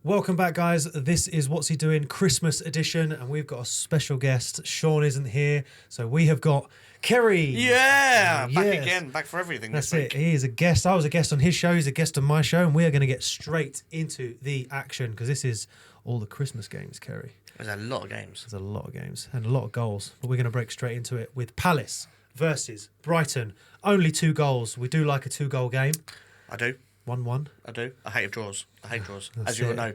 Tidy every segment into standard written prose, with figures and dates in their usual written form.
Welcome back, guys. This is What's He Doing Christmas edition, and we've got a special guest. Sean isn't here, so we have got Kerry. Yeah, back again, back for everything. That's this week. it. He is a guest. I was a guest on his show. He's a guest on my show, and we are going to get straight into the action because this is all the Christmas games, Kerry. There's a lot of games. There's a lot of games and a lot of goals, but we're going to break straight into it with Palace versus Brighton. Only 2 goals. We do like a 2-goal game. I do. 1-1. I do. I hate draws. I hate draws, as you will know.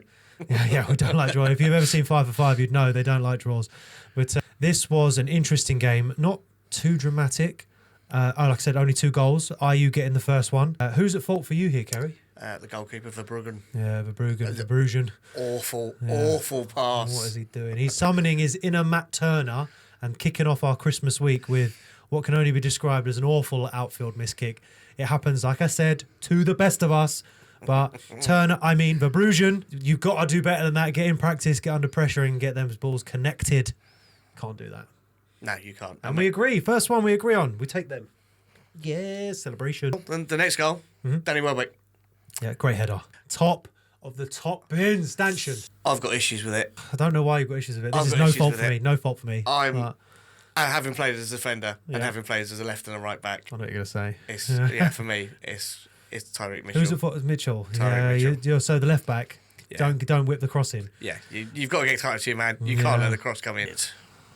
Yeah, we don't like draws. If you've ever seen 5 for 5, you'd know they don't like draws. But this was an interesting game, not too dramatic. Like I said, only 2 goals. Ayew getting the first one. Who's at fault for you here, Kerry? The goalkeeper for Bruggen. Yeah, Verbruggen. Awful pass. What is he doing? He's summoning his inner Matt Turner and kicking off our Christmas week with what can only be described as an awful outfield miss kick. It happens, like I said, to the best of us. But Verbruggen, you've got to do better than that. Get in practice, get under pressure and get them balls connected. Can't do that. No, you can't. And we agree. First one we agree on. We take them. Yeah, celebration. And the next goal, Danny Welbeck. Yeah, great header. Top of the top bins, Stanchion. I've got issues with it. I don't know why you've got issues with it. This is no fault for me. No fault for me. Having played as a defender and having played as a left and a right back. I know what you're going to say. For me, it's Tyreek Mitchell. Who's at fault? Mitchell. Mitchell. You're so the left back. Yeah. Don't whip the cross in. Yeah, you've got to get tight to your man. You can't let the cross come in.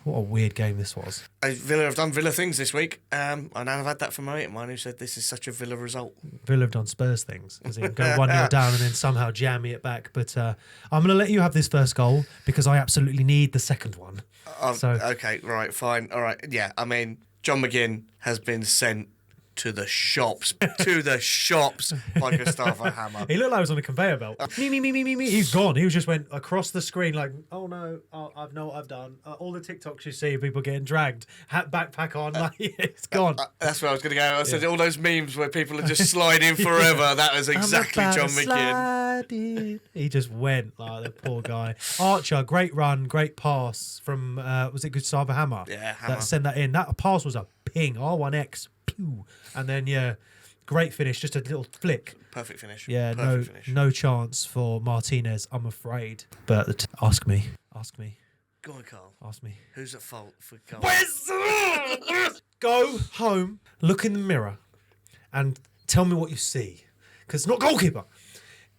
What a weird game this was. Villa have done Villa things this week. And I've had that from a mate of mine who said this is such a Villa result. Villa have done Spurs things. As in go 1-0 down and then somehow jammy it back. But I'm going to let you have this first goal because I absolutely need the second one. Okay, right, fine. All right, yeah. I mean, John McGinn has been sent to the shops, like a Stafford hammer. He looked like he was on a conveyor belt. Me. He's gone. He just went across the screen like, oh no, I know what I've done. All the TikToks you see, people getting dragged, backpack on, like it's gone. That's where I was going to go. I said all those memes where people are just sliding forever. That was exactly John McGinn. He just went like the poor guy. Archer, great run, great pass from was it Gustavo Hammer? Yeah, Hammer. That sent that in. That pass was a ping, R1X. And then great finish, just a little flick. Perfect finish. Yeah, Perfect finish. No chance for Martinez, I'm afraid. But ask me. Go on, Carl. Ask me. Who's at fault for goal? Go home, look in the mirror, and tell me what you see. Because it's not goalkeeper.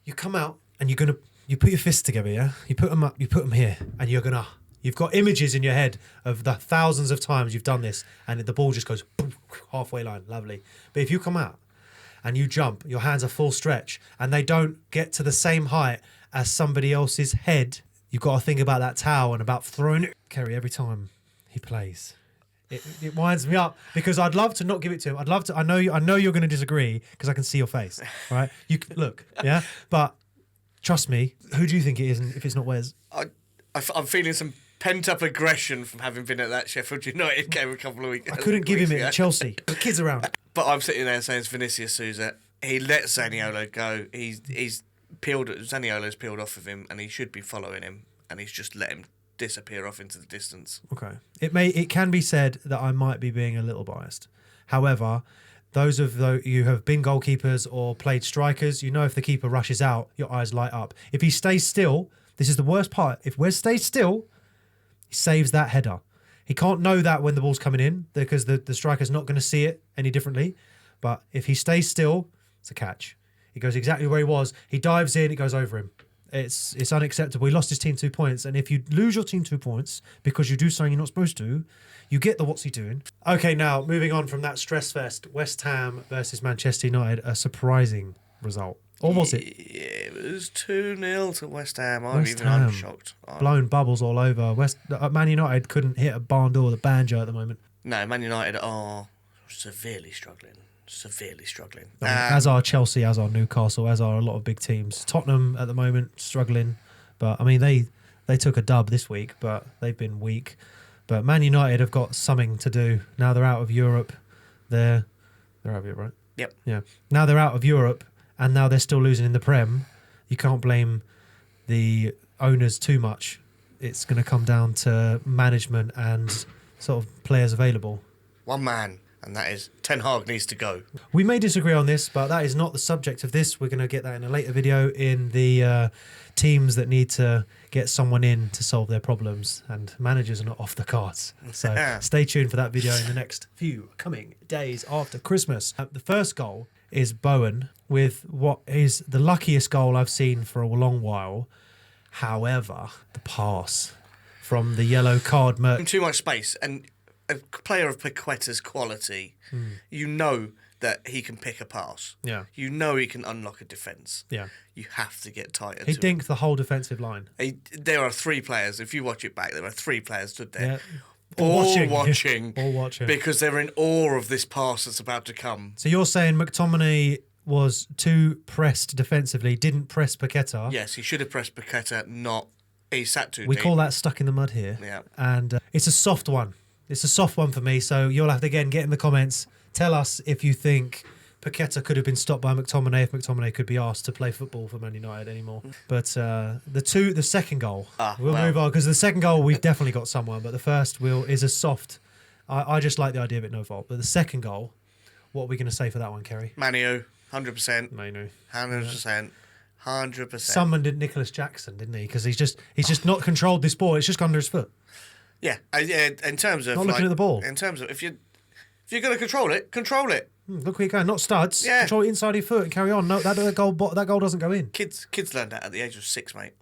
You come out and you put your fists together, yeah? You put them up, you put them here, and you've got images in your head of the thousands of times you've done this, and the ball just goes halfway line, lovely. But if you come out and you jump, your hands are full stretch, and they don't get to the same height as somebody else's head, you've got to think about that towel and about throwing it. Kerry, every time he plays, it winds me up because I'd love to not give it to him. I'd love to. I know you're going to disagree because I can see your face, right? You look, yeah. But trust me, who do you think it is? And if it's not Wes, I'm feeling some pent-up aggression from having been at that Sheffield United game a couple of weeks. I couldn't give him it at Chelsea. The kids around. But I'm sitting there saying it's Vinicius Souza. He let Zaniolo go. He's peeled. Zaniolo's peeled off of him, and he should be following him, and he's just let him disappear off into the distance. Okay. It can be said that I might be being a little biased. However, those of you who have been goalkeepers or played strikers, you know if the keeper rushes out, your eyes light up. If he stays still, this is the worst part. If Wes stays still, he saves that header. He can't know that when the ball's coming in because the striker's not going to see it any differently. But if he stays still, it's a catch. He goes exactly where he was. He dives in, it goes over him. It's unacceptable. He lost his team 2 points. And if you lose your team 2 points because you do something you're not supposed to, you get the what's he doing. Okay, now moving on from that stress fest, West Ham versus Manchester United, a surprising result. Or was it? Yeah, it was 2-0 to West Ham. I'm shocked. Blown bubbles all over. Man United couldn't hit a barn door with a banjo at the moment. No, Man United are severely struggling. I mean, as are Chelsea, as are Newcastle, as are a lot of big teams. Tottenham at the moment struggling. But, I mean, they took a dub this week, but they've been weak. But Man United have got something to do. Now they're out of Europe. They're out of Europe, right? Yep. Yeah. Now they're out of Europe. And now they're still losing in the Prem. You can't blame the owners too much. It's going to come down to management and sort of players available. One man and that is Ten Hag needs to go. We may disagree on this, but that is not the subject of this. We're going to get that in a later video in the teams that need to get someone in to solve their problems, and managers are not off the cards. So stay tuned for that video in the next few coming days after Christmas. The first goal is Bowen with what is the luckiest goal I've seen for a long while. However, the pass from the yellow card Too much space, and a player of Paqueta's quality, you know that he can pick a pass. Yeah. You know he can unlock a defence. Yeah. You have to get tighter. He dinked the whole defensive line. There are 3 players. If you watch it back, there are 3 players stood there. Yeah. All watching. All watching. Because they're in awe of this pass that's about to come. So you're saying McTominay was too pressed defensively, didn't press Paqueta. Yes, he should have pressed Paqueta, not... He sat too We deep. call that stuck in the mud here. Yeah. And it's a soft one. It's a soft one for me. So you'll have to, again, get in the comments. Tell us if you think Paqueta could have been stopped by McTominay, if McTominay could be asked to play football for Man United anymore. But the second goal, we'll move on, because the second goal, we've definitely got someone. But the first is a soft. I just like the idea of it, no fault. But the second goal, what are we going to say for that one, Kerry? Manu, 100%. Manu. 100%. 100%. Someone did Nicholas Jackson, didn't he? Because he's just not controlled this ball. It's just gone under his foot. Yeah, in terms of not looking at the ball. In terms of if you're going to control it, control it. Look where you're going. Not studs. Yeah. Control it inside your foot and carry on. No, that goal doesn't go in. Kids learned that at the age of 6, mate.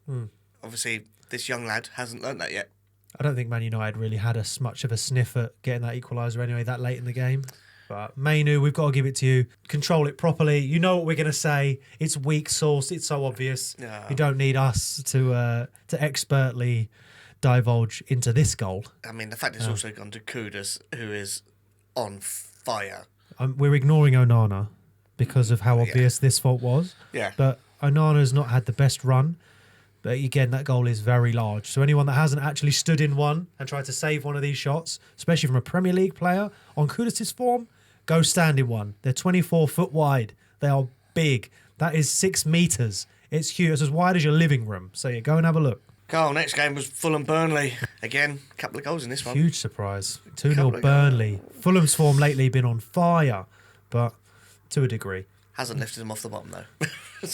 Obviously, this young lad hasn't learned that yet. I don't think Man United really had us much of a sniff at getting that equaliser anyway that late in the game. But Mainu, we've got to give it to you. Control it properly. You know what we're going to say. It's weak sauce. It's so obvious. Yeah. You don't need us to expertly divulge into this goal. I mean, the fact it's also gone to Kudus, who is on fire. We're ignoring Onana because of how obvious this fault was. Yeah. But Onana's not had the best run. But again, that goal is very large. So anyone that hasn't actually stood in one and tried to save one of these shots, especially from a Premier League player on Kudus' form, go stand in one. They're 24 foot wide. They are big. That is 6 metres. It's huge. It's as wide as your living room. So yeah, go and have a look. Carl, next game was Fulham Burnley. Again, a couple of goals in this one. Huge surprise. 2-0 Burnley. Fulham's form lately been on fire, but to a degree. Hasn't lifted them off the bottom though,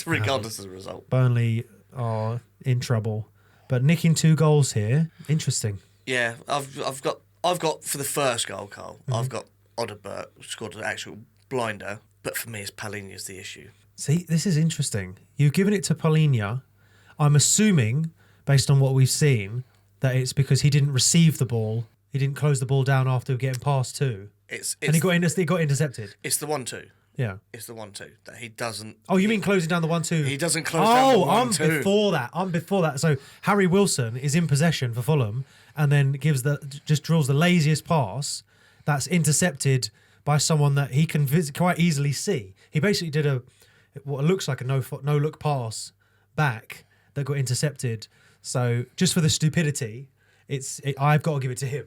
regardless of the result. Burnley are in trouble, but nicking 2 goals here, interesting. Yeah, I've got for the first goal, Carl. I've got Odegaard scored an actual blinder, but for me, it's Palhinha's the issue. See, this is interesting. You've given it to Palhinha. I'm assuming, based on what we've seen, that it's because he didn't receive the ball. He didn't close the ball down after getting past 2. And he got intercepted. It's the 1-2. Yeah. It's the 1-2 that he doesn't... Oh, you mean closing down the 1-2? He doesn't close down the 1-2. I'm before that. So Harry Wilson is in possession for Fulham and then just drills the laziest pass that's intercepted by someone that he can quite easily see. He basically did what looks like a no-look pass back that got intercepted. So just for the stupidity, I've got to give it to him.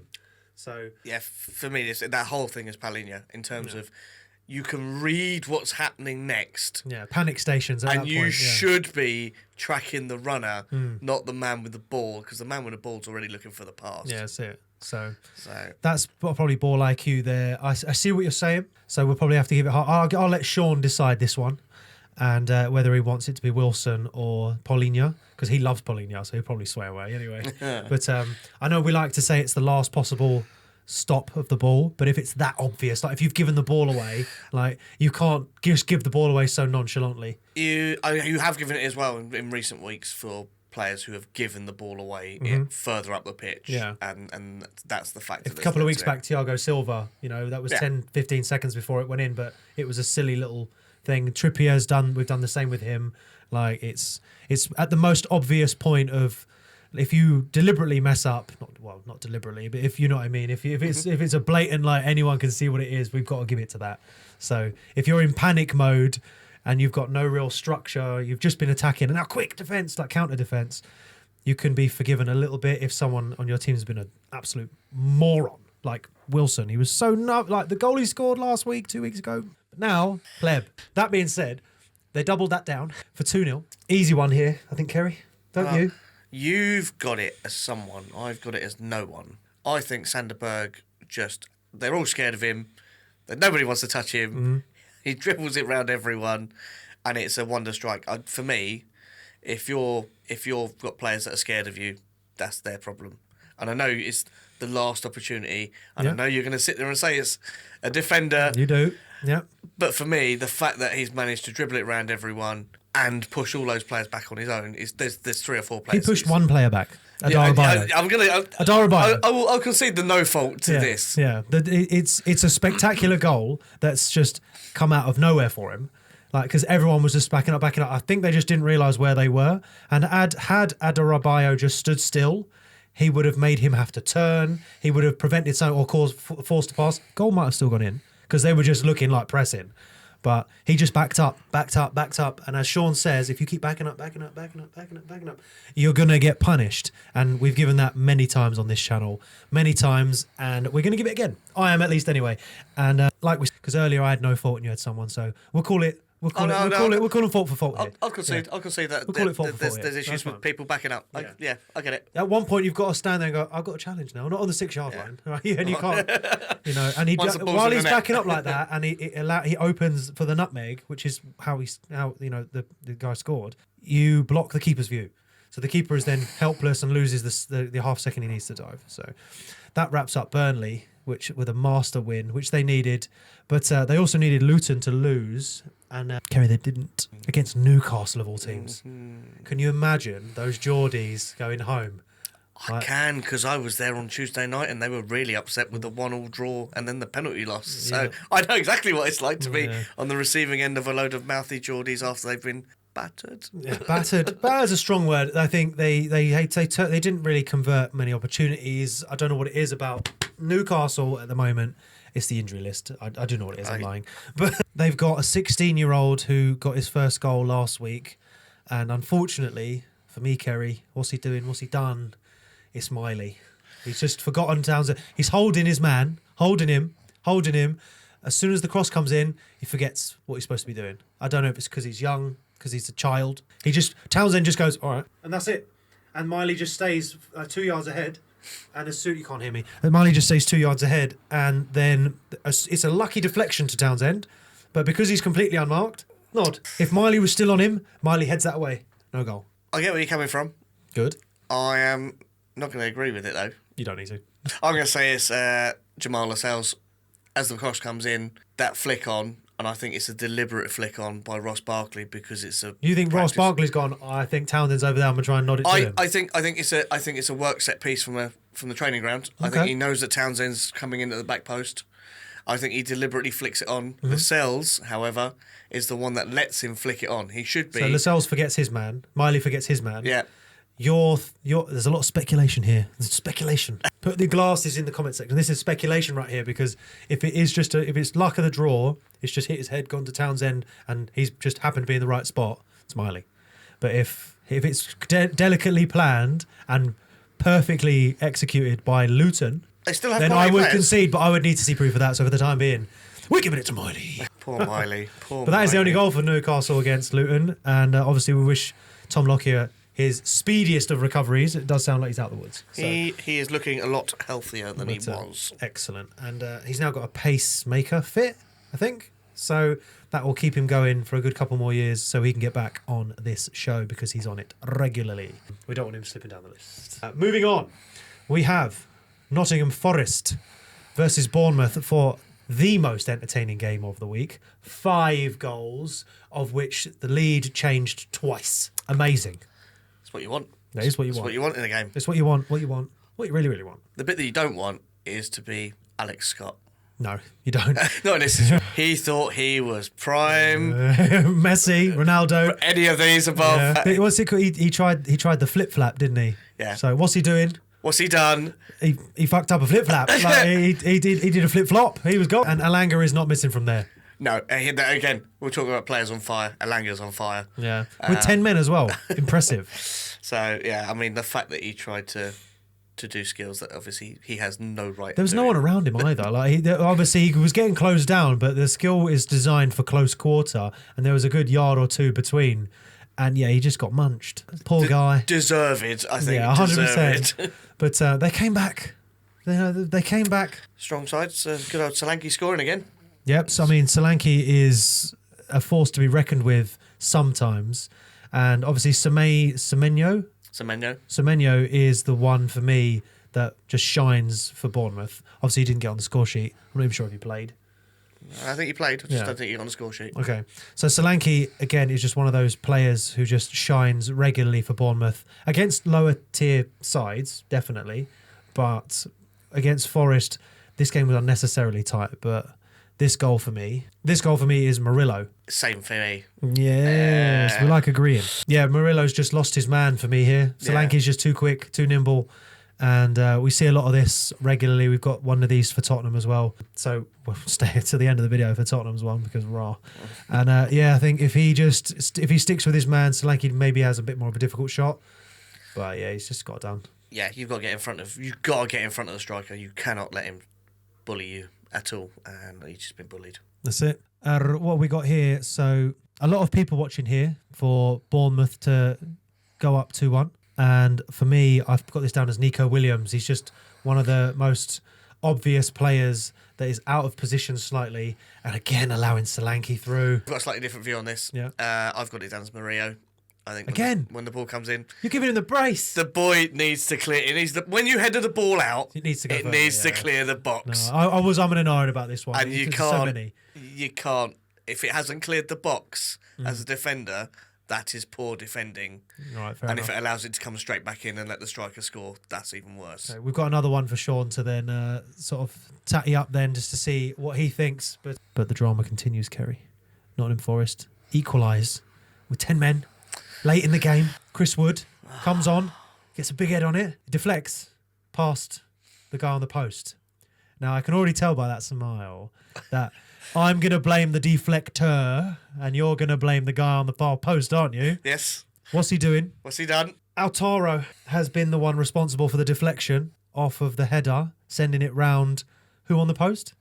So yeah, for me, that whole thing is Palhinha in terms of you can read what's happening next. Yeah, panic stations at that point. And you should be tracking the runner, not the man with the ball, because the man with the ball's already looking for the pass. Yeah, that's it. So that's probably ball IQ there. I see what you're saying. So we'll probably have to give it... I'll let Sean decide this one, and whether he wants it to be Wilson or Palhinha, because he loves Palhinha, so he'll probably swear away anyway. But I know we like to say it's the last possible stop of the ball, but if it's that obvious, like if you've given the ball away, like you can't just give the ball away so nonchalantly. You have given it as well in recent weeks for players who have given the ball away further up the pitch. Yeah. And that's the fact. A couple of weeks back, Thiago Silva, that was 10-15 seconds before it went in, but it was a silly little thing. Trippier's we've done the same with him. Like it's at the most obvious point of, if you deliberately mess up, not deliberately, but if you know what I mean, if it's a blatant, like anyone can see what it is, we've got to give it to that. So if you're in panic mode and you've got no real structure, you've just been attacking, and now quick defense, like counter defense, you can be forgiven a little bit if someone on your team has been an absolute moron, like Wilson. He was so like the goal he scored last week, 2 weeks ago. But now, pleb. That being said, they doubled that down for 2-0. Easy one here, I think, Kerry. Don't you? You've got it as someone. I've got it as no one. I think Sanderberg they're all scared of him. that nobody wants to touch him. He dribbles it round everyone, and it's a wonder strike. For me, if you've got players that are scared of you, that's their problem. And I know it's the last opportunity, and I know you're going to sit there and say it's a defender. You do, yeah. But for me, the fact that he's managed to dribble it around everyone and push all those players back on his own is there's 3 or 4 players. He pushed one player back. I'll concede the no fault to this. Yeah, it's a spectacular goal that's just come out of nowhere for him. Like, because everyone was just backing up. I think they just didn't realise where they were. And had Adarabioyo just stood still, he would have made him have to turn. He would have prevented something or forced a pass. Goal might have still gone in because they were just looking like pressing. But he just backed up. And as Sean says, if you keep backing up, you're going to get punished. And we've given that many times on this channel. Many times. And we're going to give it again. I am, at least, anyway. And because earlier I had no fault and you had someone. So we'll call it. We'll call him fault for fault here. I'll concede. I'll concede that. We'll call it fault for fault. There's issues with people backing up. I get it. At one point, you've got to stand there and go, "I've got a challenge now, not on the 6-yard line." Right? And you can't, And while he's backing up like that, and he opens for the nutmeg, which is how the guy scored. You block the keeper's view, so the keeper is then helpless and loses the half second he needs to dive. So that wraps up Burnley, with a master win, which they needed, but they also needed Luton to lose. And Kerry, they didn't against Newcastle of all teams. Can you imagine those Geordies going home? I can, because I was there on Tuesday night and they were really upset with the 1-1 draw and then the penalty loss. So I know exactly what it's like to be on the receiving end of a load of mouthy Geordies after they've been battered. Yeah, battered. Battered is a strong word. I think they didn't really convert many opportunities. I don't know what it is about Newcastle at the moment. It's the injury list. I do know what it is. I'm lying. But they've got a 16-year-old who got his first goal last week. And unfortunately, for me, Kerry, what's he doing? What's he done? It's Miley. He's just forgotten Townsend. He's holding his man, holding him. As soon as the cross comes in, he forgets what he's supposed to be doing. I don't know if it's because he's young, because he's a child. Townsend just goes, all right. And that's it. And Miley just stays 2 yards ahead. And as soon you can't hear me, Miley just stays 2 yards ahead, and then it's a lucky deflection to Townsend, but because he's completely unmarked, nod. If Miley was still on him, Miley heads that away, no goal. I get where you're coming from. Good. I am not going to agree with it though. You don't need to. I'm going to say it's Jamal Lascelles as the cross comes in, that flick on. And I think it's a deliberate flick on by Ross Barkley because it's a. You think Ross Barkley's gone? I think Townsend's over there. I'm gonna try and nod it to him. I think it's a work set piece from the training ground. Okay. I think he knows that Townsend's coming into the back post. I think he deliberately flicks it on. Lascelles, however, is the one that lets him flick it on. He should be. So Lascelles forgets his man. Miley forgets his man. Yeah. There's a lot of speculation here. There's speculation. Put the glasses in the comment section. This is speculation right here because if it's luck of the draw, it's just hit his head, gone to Townsend, and he's just happened to be in the right spot. It's Miley. But if it's delicately planned and perfectly executed by Luton, they still have then I would concede, but I would need to see proof of that. So for the time being, we're giving it to Miley. Poor Miley. But that is the only goal for Newcastle against Luton, and obviously we wish Tom Lockyer his speediest of recoveries. It does sound like he's out of the woods. So. He is looking a lot healthier than he was. Excellent. And he's now got a pacemaker fit, I think. So that will keep him going for a good couple more years so he can get back on this show because he's on it regularly. We don't want him slipping down the list. Moving on, we have Nottingham Forest versus Bournemouth for the most entertaining game of the week. 5 goals, of which the lead changed twice. Amazing. That's what you want. That is what you want. It's what you want in a game. It's what you want. What you really, really want. The bit that you don't want is to be Alex Scott. No, you don't. No, he thought he was prime. Messi, Ronaldo. Any of these above. Yeah. What's it called? He tried the flip flap, didn't he? Yeah. So what's he doing? What's he done? He fucked up a flip flap. Like he did a flip flop. He was gone. And Alanga is not missing from there. No, again, we're talking about players on fire. Alanga's on fire. Yeah, with 10 men as well. Impressive. So yeah, I mean the fact that he tried to do skills that obviously he has no right. There was no one around him either. Like obviously he was getting closed down, but the skill is designed for close quarter, and there was a good yard or two between. And yeah, he just got munched. Poor guy. Deserved, I think. Yeah, 100%. But they came back. They came back. Strong sides. Good old Solanke scoring again. Yep. So I mean, Solanke is a force to be reckoned with sometimes, and obviously Semenyo is the one for me that just shines for Bournemouth. Obviously, he didn't get on the score sheet. I'm not even sure if he played. I think he played. I just don't think he got on the score sheet. Okay. So Solanke, again, is just one of those players who just shines regularly for Bournemouth. Against lower tier sides, definitely. But against Forest, this game was unnecessarily tight. But this goal for me is Murillo. Same for me. Yes, we like agreeing. Yeah, Murillo's just lost his man for me here. Solanke's just too quick, too nimble. And we see a lot of this regularly. We've got one of these for Tottenham as well. So we'll stay to the end of the video for Tottenham's one because raw. And I think if he sticks with his man, Solanke maybe has a bit more of a difficult shot. But yeah, he's just got it done. Yeah, you've got to get in front of the striker. You cannot let him bully you at all. And he's just been bullied. That's it. What we got here. So a lot of people watching here for Bournemouth to go up 2-1. And for me, I've got this down as Nico Williams. He's just one of the most obvious players that is out of position slightly. And again, allowing Solanke through. I've got a slightly different view on this. Yeah. I've got it down as Murillo. I think when the ball comes in, you're giving him the brace. The boy needs to clear. When you header the ball out, it needs to go. To clear the box. No, I was umming and ahhing about this one. And you can't. If it hasn't cleared the box as a defender, that is poor defending. Right, fair and enough. If it allows it to come straight back in and let the striker score, that's even worse. Okay, we've got another one for Sean to then sort of tatty up then just to see what he thinks. But the drama continues, Kerry. Nottingham Forest equalise with 10 men late in the game. Chris Wood comes on, gets a big head on it, deflects past the guy on the post. Now, I can already tell by that smile that I'm going to blame the deflector and you're going to blame the guy on the far post, aren't you? Yes. What's he doing? What's he done? Altaro has been the one responsible for the deflection off of the header, sending it round. Who on the post?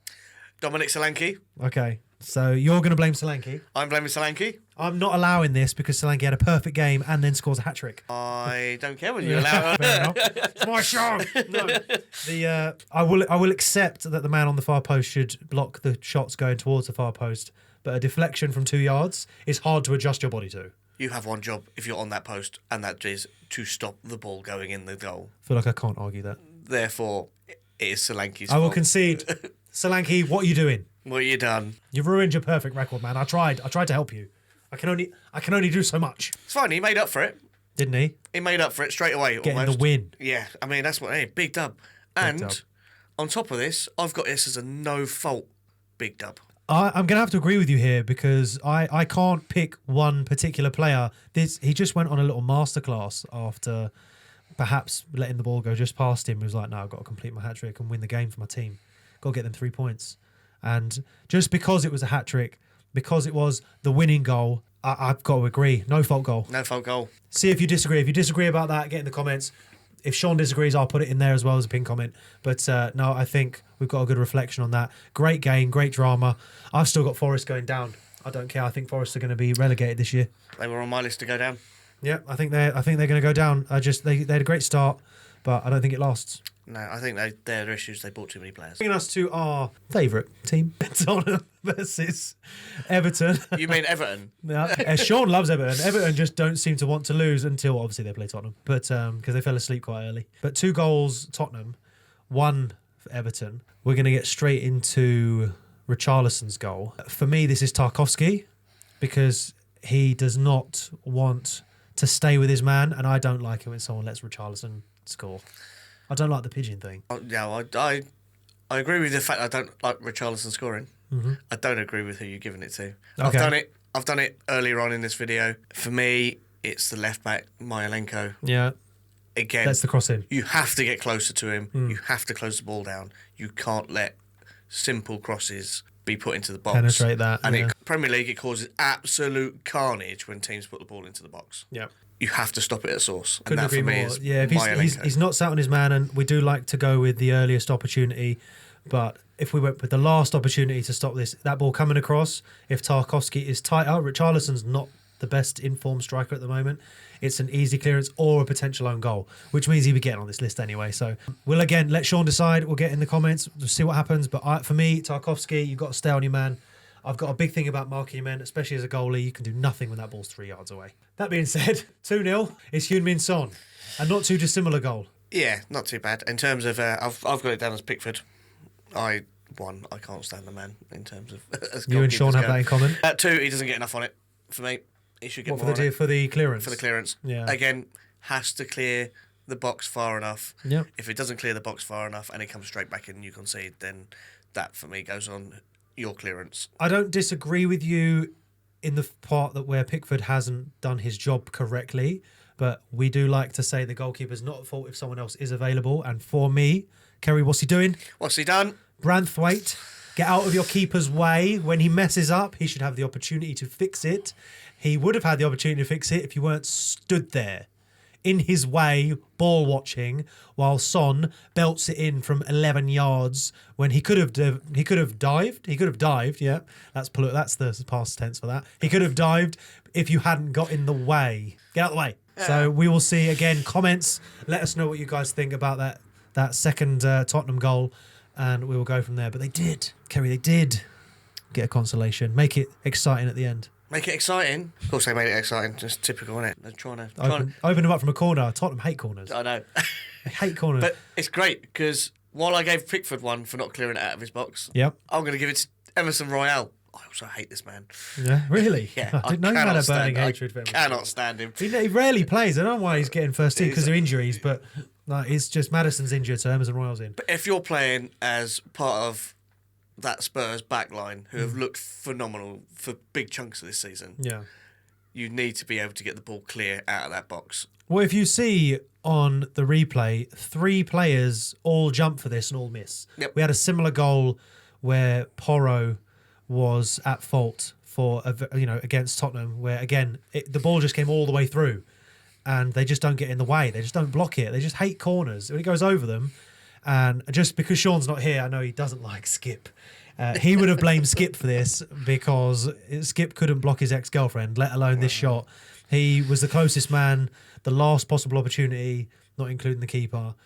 Dominic Solanke. Okay. So you're going to blame Solanke. I'm blaming Solanke. I'm not allowing this because Solanke had a perfect game and then scores a hat-trick. I don't care whether you allow it. Fair enough. It's my show. No. I will accept that the man on the far post should block the shots going towards the far post, but a deflection from 2 yards is hard to adjust your body to. You have one job if you're on that post, and that is to stop the ball going in the goal. I feel like I can't argue that. Therefore, it is Solanke's fault. I will concede. Solanke, what are you doing? What you done? You've ruined your perfect record, man. I tried to help you. I can only do so much. It's fine. He made up for it. Didn't he? He made up for it straight away. Getting almost. the win. Yeah, I mean that's big dub. And on top of this, I've got this as a no fault big dub. I'm going to have to agree with you here because I can't pick one particular player. He just went on a little masterclass after perhaps letting the ball go just past him. He was like, no, I've got to complete my hat-trick and win the game for my team. Got to get them 3 points. And just because it was a hat-trick, because it was the winning goal, I've got to agree. No fault goal. No fault goal. See if you disagree. If you disagree about that, get in the comments. If Sean disagrees, I'll put it in there as well as a pinned comment. But no, I think we've got a good reflection on that. Great game, great drama. I've still got Forest going down. I don't care. I think Forest are going to be relegated this year. They were on my list to go down. Yeah, I think they're going to go down. They had a great start, but I don't think it lasts. No, I think their issues. They bought too many players. Bringing us to our favourite team, Tottenham versus Everton. You mean Everton? Yeah, Sean loves Everton. Everton just don't seem to want to lose until obviously they play Tottenham, but because they fell asleep quite early. But 2 goals Tottenham, 1 for Everton. We're going to get straight into Richarlison's goal. For me, this is Tarkowski because he does not want to stay with his man, and I don't like it when someone lets Richarlison score. I don't like the pigeon thing. Yeah, I agree with the fact I don't like Richarlison scoring. Mm-hmm. I don't agree with who you're giving it to. Okay. I've done it earlier on in this video. For me, it's the left back, Myalenko. Yeah. Again, that's the cross in. You have to get closer to him. You have to close the ball down. You can't let simple crosses be put into the box. Penetrate that. And Premier League, it causes absolute carnage when teams put the ball into the box. Yeah. You have to stop it at source. Couldn't and that agree for me more. is Yeah, if he's not sat on his man, and we do like to go with the earliest opportunity, but if we went with the last opportunity to stop that ball coming across, if Tarkowski is tighter, Richarlison's not the best informed striker at the moment. It's an easy clearance or a potential own goal, which means he'll be getting on this list anyway. So we'll again let Sean decide. We'll get in the comments. We'll see what happens. But for me, Tarkowski, you've got to stay on your man. I've got a big thing about marking your men, especially as a goalie. You can do nothing when that ball's 3 yards away. That being said, 2-0 is Heung-min Son. A not too dissimilar goal. Yeah, not too bad. In terms of, I've got it down as Pickford. I can't stand the man in terms of. As You and Sean have that in common. 2, he doesn't get enough on it for me. He should get What more on it. for the clearance? For the clearance. Yeah. Again, has to clear the box far enough. Yeah. If it doesn't clear the box far enough and it comes straight back in and you concede, then that for me goes on your clearance. I don't disagree with you in the part that where Pickford hasn't done his job correctly, but we do like to say the goalkeeper's not at fault if someone else is available. And for me, Kerry, what's he doing? What's he done? Branthwaite, get out of your keeper's way. When he messes up, he should have the opportunity to fix it. He would have had the opportunity to fix it if you weren't stood there in his way, ball watching, while Son belts it in from 11 yards when he could have dived. He could have dived. Yeah, that's the past tense for that. He could have dived if you hadn't got in the way. Get out of the way. Yeah. So we will see again. Comments. Let us know what you guys think about that second Tottenham goal, and we will go from there. But they did, Kerry. They did get a consolation. Make it exciting at the end. Make it exciting. Of course, they made it exciting. Just typical, isn't it? They're trying to open them up from a corner. Tottenham hate corners. I know. They hate corners. But it's great because while I gave Pickford one for not clearing it out of his box, yep, I'm going to give it to Emerson Royale. I also hate this man. Yeah, really? Yeah, I didn't know you had a burning hatred for him. I cannot stand him. He rarely plays. I don't know why he's getting first team because of injuries, but it's just Maddison's injured, so Emerson Royale's in. But if you're playing as part of that Spurs backline who have looked phenomenal for big chunks of this season, yeah, you need to be able to get the ball clear out of that box. Well, if you see on the replay, 3 players all jump for this and all miss. Yep. We had a similar goal where Porro was at fault for against Tottenham, where again the ball just came all the way through, and they just don't get in the way. They just don't block it. They just hate corners when it goes over them. And just because Sean's not here, I know he doesn't like Skip. He would have blamed Skip for this because Skip couldn't block his ex-girlfriend, let alone this shot. He was the closest man, the last possible opportunity, not including the keeper,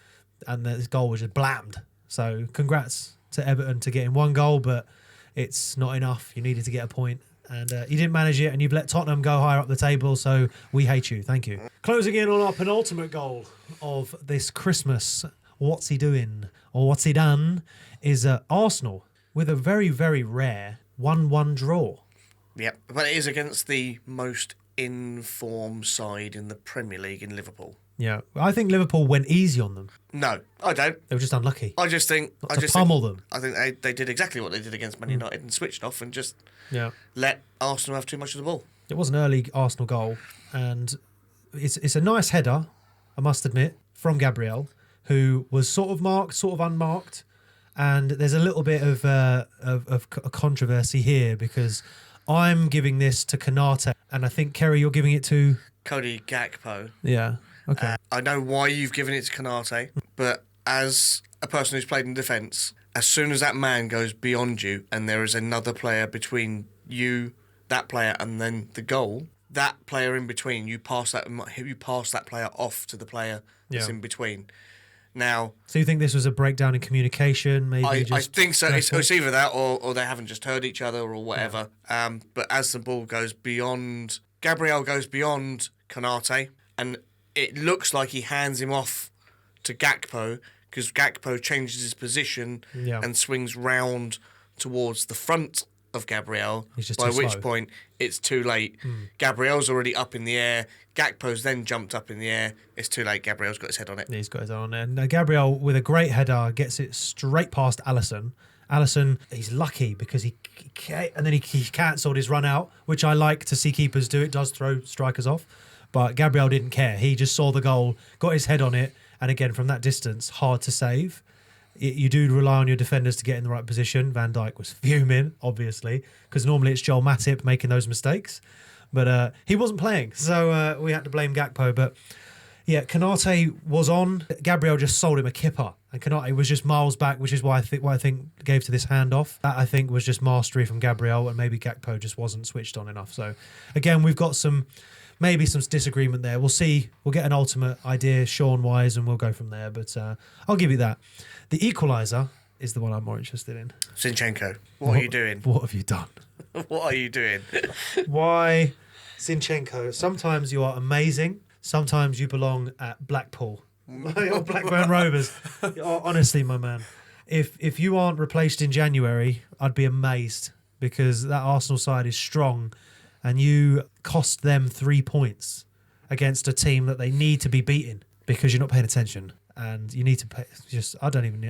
and this goal was just blammed. So congrats to Everton to getting 1 goal, but it's not enough. You needed to get a point, and you didn't manage it, and you've let Tottenham go higher up the table, so we hate you. Thank you. Closing in on our penultimate goal of this Christmas, what's he doing, or what's he done, is Arsenal with a very, very rare 1-1 draw. Yep, but it is against the most in-form side in the Premier League in Liverpool. Yeah, I think Liverpool went easy on them. No, I don't. They were just unlucky. I just think... Not to pummel them. I think they did exactly what they did against Man United and switched off and just let Arsenal have too much of the ball. It was an early Arsenal goal, and it's a nice header, I must admit, from Gabriel, who was sort of marked, sort of unmarked, and there's a little bit of a controversy here because I'm giving this to Kanate, and I think, Kerry, you're giving it to... Cody Gakpo. Yeah, okay. I know why you've given it to Kanate, but as a person who's played in defence, as soon as that man goes beyond you and there is another player between you, that player, and then the goal, that player in between, you pass that player off to the player that's in between. Now, so you think this was a breakdown in communication? Maybe I think so. It's either that or they haven't just heard each other or whatever. Yeah. But as the ball goes beyond, Gabriel goes beyond Kanate, and it looks like he hands him off to Gakpo because Gakpo changes his position and swings round towards the front of Gabriel, by which point it's too late. Gabriel's already up in the air. Gakpo's then jumped up in the air. It's too late. Gabriel's got his head on it. He's got his head on it. And Gabriel, with a great header, gets it straight past Alisson. Alisson, he's lucky because he cancelled his run out, which I like to see keepers do. It does throw strikers off. But Gabriel didn't care. He just saw the goal, got his head on it, and again, from that distance, hard to save. You do rely on your defenders to get in the right position. Van Dijk was fuming, obviously, because normally it's Joel Matip making those mistakes. But he wasn't playing, so we had to blame Gakpo. But Yeah, Kanate was on. Gabriel just sold him a kipper, and Kanate was just miles back, which is why I think gave to this handoff. That I think was just mastery from Gabriel, and maybe Gakpo just wasn't switched on enough. So, again, we've got maybe some disagreement there. We'll see. We'll get an ultimate idea, Sean-wise, and we'll go from there. But I'll give you that. The equaliser is the one I'm more interested in. Zinchenko, what are you doing? What have you done? What are you doing? Why, Zinchenko? Sometimes you are amazing. Sometimes you belong at Blackpool or Blackburn Rovers. Honestly, my man, if you aren't replaced in January, I'd be amazed, because that Arsenal side is strong, and you cost them 3 points against a team that they need to be beating because you're not paying attention, and you need to pay. I don't even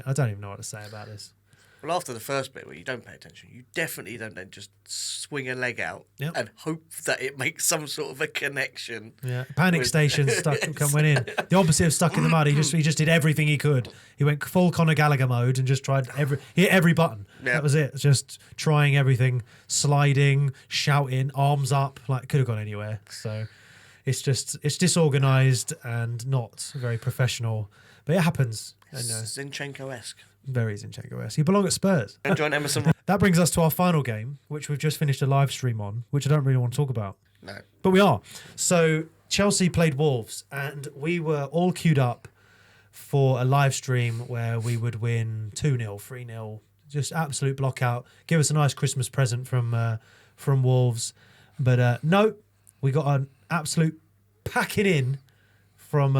know what to say about this. Well, after the first bit where you don't pay attention, you definitely don't then just swing a leg out and hope that it makes some sort of a connection. Yeah, panic station went in. The opposite of stuck in the mud. He just did everything he could. He went full Conor Gallagher mode and just tried hit every button. Yep. That was it. Just trying everything, sliding, shouting, arms up, like could have gone anywhere. So it's disorganised and not very professional. But it happens. Zinchenko-esque. Very Zinchenko-esque. He belonged at Spurs. And join Emerson. That brings us to our final game, which we've just finished a live stream on, which I don't really want to talk about. No. But we are. So Chelsea played Wolves, and we were all queued up for a live stream where we would win 2-0, 3-0, just absolute block out, give us a nice Christmas present from Wolves. But no, we got an absolute packing in from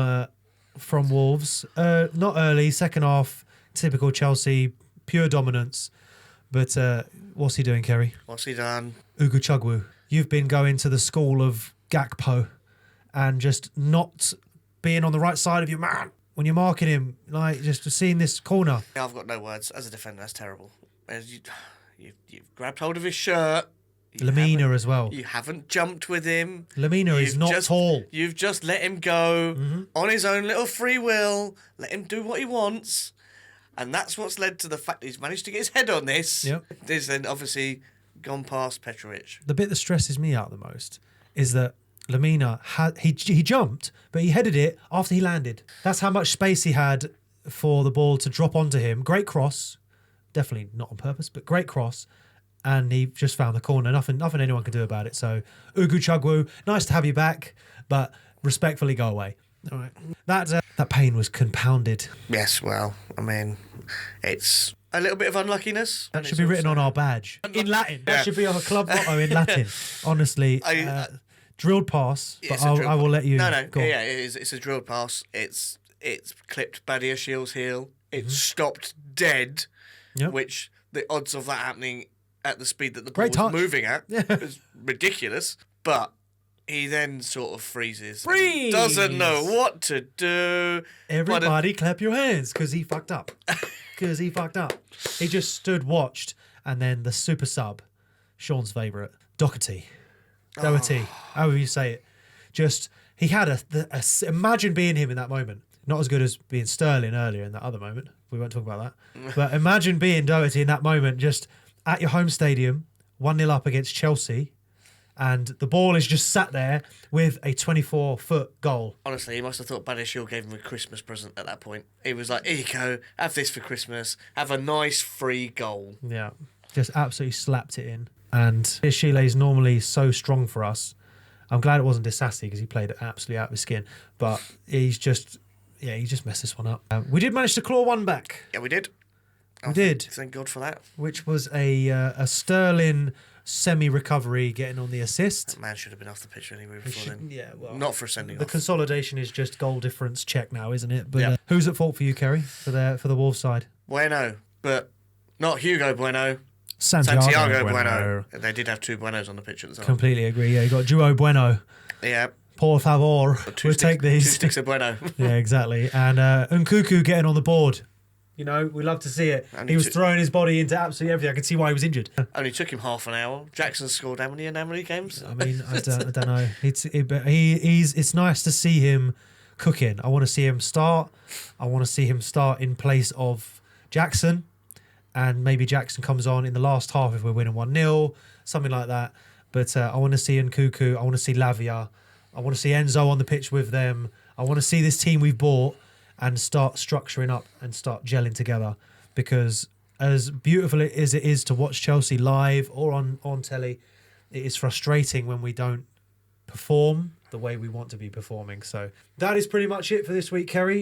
Wolves. Not early, second half. Typical Chelsea, pure dominance. But what's he doing, Kerry? What's he done? Ugu Chugwu. You've been going to the school of Gakpo and just not being on the right side of your man when you're marking him, like just seeing this corner. Yeah, I've got no words. As a defender, that's terrible. You've grabbed hold of his shirt. Lamina as well. You haven't jumped with him. Lamina is not tall. You've just let him go on his own little free will. Let him do what he wants. And that's what's led to the fact that he's managed to get his head on this. Yep. This then obviously gone past Petrovic. The bit that stresses me out the most is that Lamina he jumped, but he headed it after he landed. That's how much space he had for the ball to drop onto him. Great cross. Definitely not on purpose, but great cross. And he just found the corner. Nothing anyone could do about it. So, Ugu Chugwu, nice to have you back, but respectfully go away. All right. That pain was compounded. Yes, well, I mean, it's a little bit of unluckiness. That should be written on our badge. In Latin. That should be our club motto in Latin. Honestly, drilled pass, but I will let you... No, yeah, it's a drilled pass. It's clipped Badia Shields' heel. It's stopped dead, which the odds of that happening at the speed that the ball was moving at is ridiculous. But he then sort of freezes. Doesn't know what to do. Everybody clap your hands because he fucked up. He just stood, watched, and then the super sub, Sean's favourite, Doherty, however you say it. Just, he had imagine being him in that moment. Not as good as being Sterling earlier in that other moment. We won't talk about that. But imagine being Doherty in that moment, just at your home stadium, 1-0 up against Chelsea, and the ball is just sat there with a 24-foot goal. Honestly, he must have thought Badiashile gave him a Christmas present at that point. He was like, here you go, have this for Christmas, have a nice free goal. Yeah, just absolutely slapped it in. And Badiashile is normally so strong for us. I'm glad it wasn't Disassi because he played it absolutely out of his skin. But he just messed this one up. We did manage to claw one back. Yeah, we did. We did. Thank God for that. Which was a Sterling semi-recovery getting on the assist. That man should have been off the pitch anyway before then. Yeah, well, not for sending the off. Consolidation is just goal difference check now, isn't it? But who's at fault for you, Kerry, for the Wolves side? Bueno, but not Hugo Bueno. Santiago Bueno. They did have two Buenos on the pitch at the time. Completely agree. Yeah, you got João Bueno. Yeah. Por favor. We'll take these. 2 sticks of Bueno. Yeah, exactly. And Nkunku getting on the board. You know, we love to see it. He was throwing his body into absolutely everything. I could see why he was injured. Only took him half an hour. Jackson scored how many games? I mean, I don't know. It's nice to see him cooking. I want to see him start. I want to see him start in place of Jackson. And maybe Jackson comes on in the last half if we're winning 1-0, something like that. But I want to see Nkunku. I want to see Lavia. I want to see Enzo on the pitch with them. I want to see this team we've bought and start structuring up and start gelling together, because as beautiful as it is to watch Chelsea live or on telly, it is frustrating when we don't perform the way we want to be performing. So that is pretty much it for this week, Kerry.